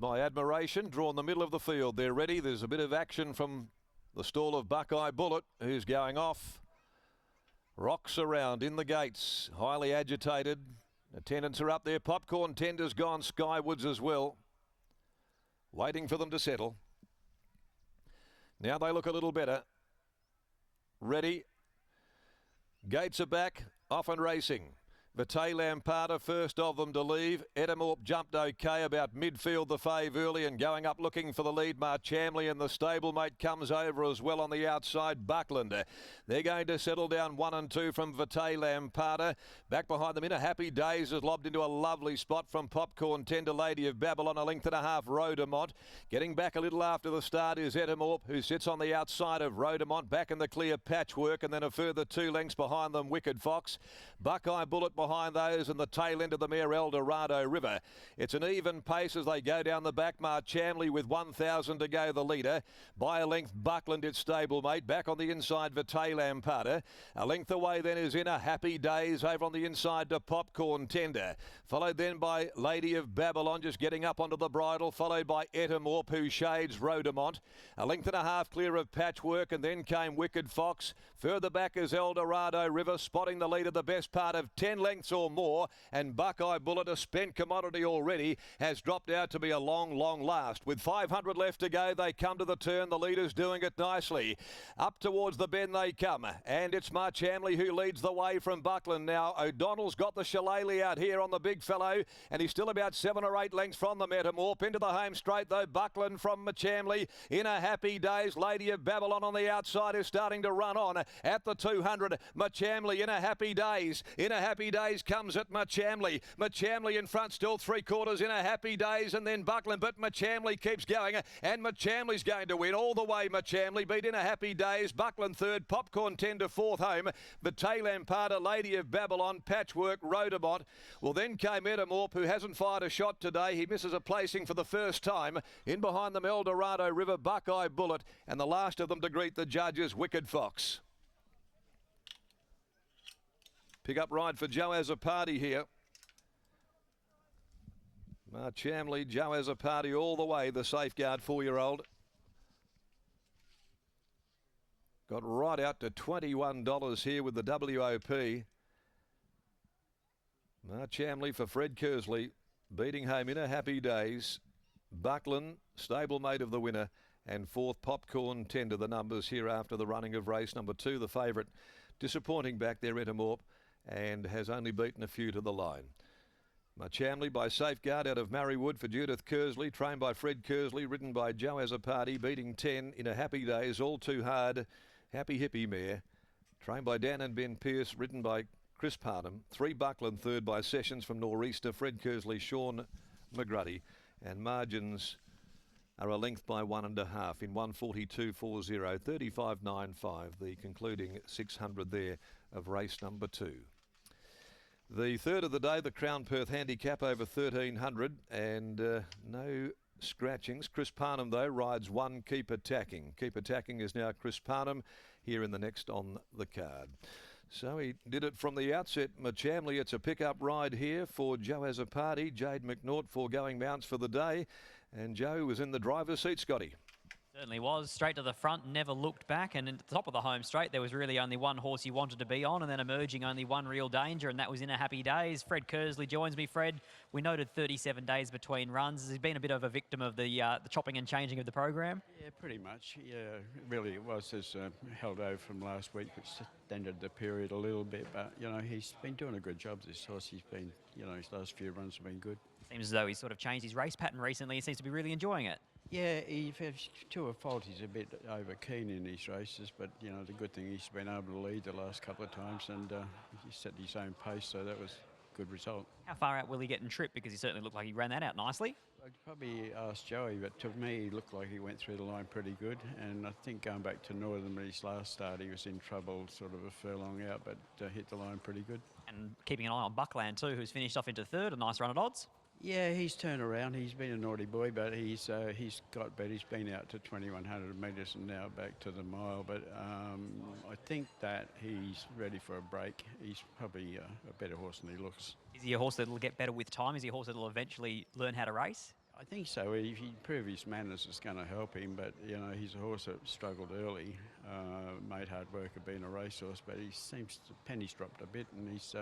my admiration. Drawn the middle of the field. They're ready. There's a bit of action from the stall of Buckeye Bullet, who's going off. Rocks around in the gates, highly agitated. Attendants are up there. Popcorn Tender's gone skywards as well. Waiting for them to settle. Now they look a little better. Ready. Gates are back, off and racing. Vitae Lamparta, first of them to leave. Edamorp jumped okay about midfield, the fave early and going up looking for the lead. Marchamley and the stablemate comes over as well on the outside. Buckland. They're going to settle down 1 and 2 from Vitae Lamparta. Back behind them in a Happy Days is lobbed into a lovely spot from Popcorn Tender, Lady of Babylon, a length and a half. Rhodamont. Getting back a little after the start is Edamorp, who sits on the outside of Rhodamont. Back in the clear Patchwork, and then a further 2 lengths behind them, Wicked Fox. Buckeye Bullet behind those, and the tail end of the mare El Dorado River. It's an even pace as they go down the back. Marchamley with 1,000 to go, the leader. By a length, Buckland, its stablemate. Back on the inside, Vitae Lamparta. A length away then is in a Happy Days over on the inside to Popcorn Tender. Followed then by Lady of Babylon, just getting up onto the bridle. Followed by Edamorp, who shades Rhodamont. A length and a half clear of Patchwork, and then came Wicked Fox. Further back is El Dorado River, spotting the leader the best part of 10 lengths or more, and Buckeye Bullet, a spent commodity already, has dropped out to be a long last. With 500 left to go, they come to the turn. The leader's doing it nicely. Up towards the bend they come, and it's Marchamley who leads the way from Buckland now. O'Donnell's got the shillelagh out here on the big fellow, and he's still about 7 or 8 lengths from the Metamorph. Into the home straight though, Buckland from Marchamley in a Happy Days. Lady of Babylon on the outside is starting to run on at the 200. Marchamley in a Happy Days. In a Happy Days comes at Marchamley. Marchamley in front, still 3/4 in a Happy Days, and then Buckland, but Marchamley keeps going, and Marchamley's going to win all the way. Marchamley beat in a Happy Days. Buckland third, Popcorn Tender fourth home. Vitae Lamparta, Lady of Babylon, Patchwork, Rhodamont. Well, then came Edamorp, who hasn't fired a shot today. He misses a placing for the first time. In behind them, El Dorado River, Buckeye Bullet, and the last of them to greet the judges, Wicked Fox. Pick up ride for Joe as a party here. Marchamley, Joe as a party all the way, the safeguard 4-year-old. Got right out to $21 here with the WOP. Marchamley for Fred Kersley, beating home in a Happy Days. Buckland, stablemate of the winner, and fourth Popcorn Tender, the numbers here after the running of race number 2, the favourite. Disappointing back there, Edamorp, and has only beaten a few to the line. Marchamley by Safeguard out of Marrywood for Judith Kersley, trained by Fred Kersley, ridden by Joe as a party, beating 10 in a Happy Days, all too hard. Happy Hippie mare, trained by Dan and Ben Pearce, ridden by Chris Parnham. 3 Buckland, third by Sessions from Nor'easter, Fred Kersley, Sean McGruddy, and margins are a length by 1.5 in 1:42.40, 35.95, the concluding 600 there of race number 2. The third of the day, the Crown Perth Handicap over 1,300, and no scratchings. Chris Parnham, though, rides 1 Keep Attacking. Keep Attacking is now Chris Parnham here in the next on the card. So he did it from the outset. Marchamley, it's a pick-up ride here for Joe as a party. Jade McNaught foregoing mounts for the day, and Joe was in the driver's seat, Scotty. Certainly was. Straight to the front, never looked back, and at the top of the home straight there was really only one horse he wanted to be on, and then emerging only one real danger, and that was in a Happy Days. Fred Kersley joins me. Fred, we noted 37 days between runs. Has he been a bit of a victim of the chopping and changing of the program? Yeah, pretty much. Yeah, really it was. Just held over from last week, which extended the period a little bit, but, you know, he's been doing a good job, this horse. He's been, you know, his last few runs have been good. Seems as though he's sort of changed his race pattern recently. He seems to be really enjoying it. Yeah, to a fault, he's a bit over keen in his races, but, you know, the good thing, he's been able to lead the last couple of times, and he set his own pace, so that was a good result. How far out will he get in trip? Because he certainly looked like he ran that out nicely. I'd probably ask Joey, but to me, he looked like he went through the line pretty good, and I think going back to Northern, his last start, he was in trouble, sort of a furlong out, but hit the line pretty good. And keeping an eye on Buckland too, who's finished off into third, a nice run at odds. Yeah, he's turned around. He's been a naughty boy, but he's got better. He's been out to 2,100 metres and now back to the mile. But I think that he's ready for a break. He's probably a better horse than he looks. Is he a horse that will get better with time? Is he a horse that will eventually learn how to race? I think so. If he improves his manners, it's going to help him. But you know, he's a horse that struggled early, made hard work of being a racehorse. But he seems the penny's dropped a bit, and his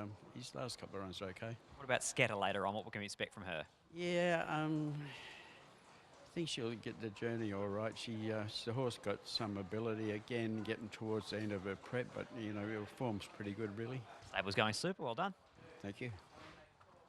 last couple of runs are okay. What about Scatter later on? What can we expect from her? Yeah, I think she'll get the journey all right. The horse got some ability again, getting towards the end of her prep. But you know, her form's pretty good, really. Stable's going super. Well done. Thank you.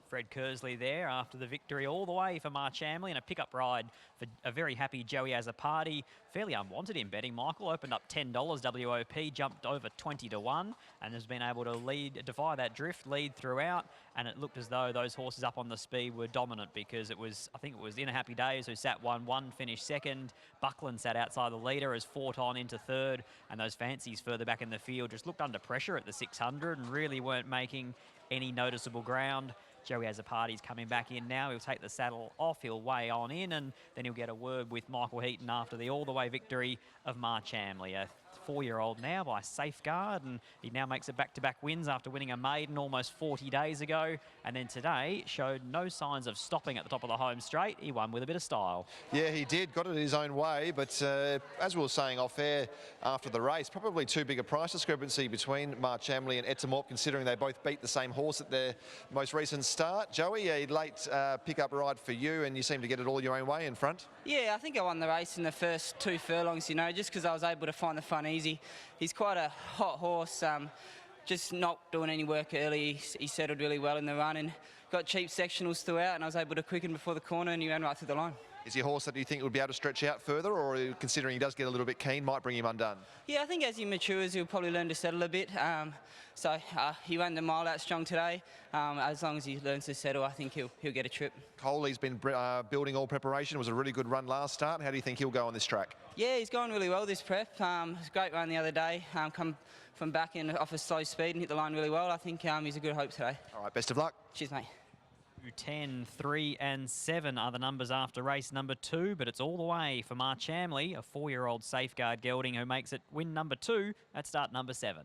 Fred Kersley there after the victory all the way for MARCHAMLEY, and a pickup ride for a very happy Joey as a party. Fairly unwanted in betting. Michael opened up $10 WOP, jumped over 20 to 1, and has been able to defy that drift, lead throughout, and it looked as though those horses up on the speed were dominant, because I think it was In a Happy Days who sat 1-1, finished second. Buckland sat outside the leader as fought on into third, and those fancies further back in the field just looked under pressure at the 600 and really weren't making any noticeable ground. Joey as a party's coming back in now. He'll take the saddle off, he'll weigh on in, and then he'll get a word with Michael Heaton after the all-the-way victory of MARCHAMLEY. A 4-year-old now by Safeguard, and he now makes it back-to-back wins after winning a maiden almost 40 days ago, and then today showed no signs of stopping at the top of the home straight. He won with a bit of style. Yeah, he did, got it his own way, but as we were saying off air after the race, probably too big a price discrepancy between MARCHAMLEY and Etamorp, considering they both beat the same horse at their most recent start. Joey, a late pick-up ride for you, and you seem to get it all your own way in front. Yeah, I think I won the race in the first 2 furlongs, you know, just because I was able to find the front easy. He's quite a hot horse, just not doing any work early. He settled really well in the run and got cheap sectionals throughout, and I was able to quicken before the corner, and he ran right through the line. Is he a horse that you think would be able to stretch out further, or considering he does get a little bit keen, might bring him undone? Yeah, I think as he matures, he'll probably learn to settle a bit. He ran the mile out strong today. As long as he learns to settle, I think he'll get a trip. Coley's been building all preparation. It was a really good run last start. How do you think he'll go on this track? Yeah, he's going really well this prep. It was a great run the other day. Come from back in off a slow speed and hit the line really well. I think he's a good hope today. All right, best of luck. Cheers, mate. 10, 3 and 7 are the numbers after race number 2, but it's all the way for MARCHAMLEY, a 4-year-old Safeguard gelding who makes it win number 2 at start number 7.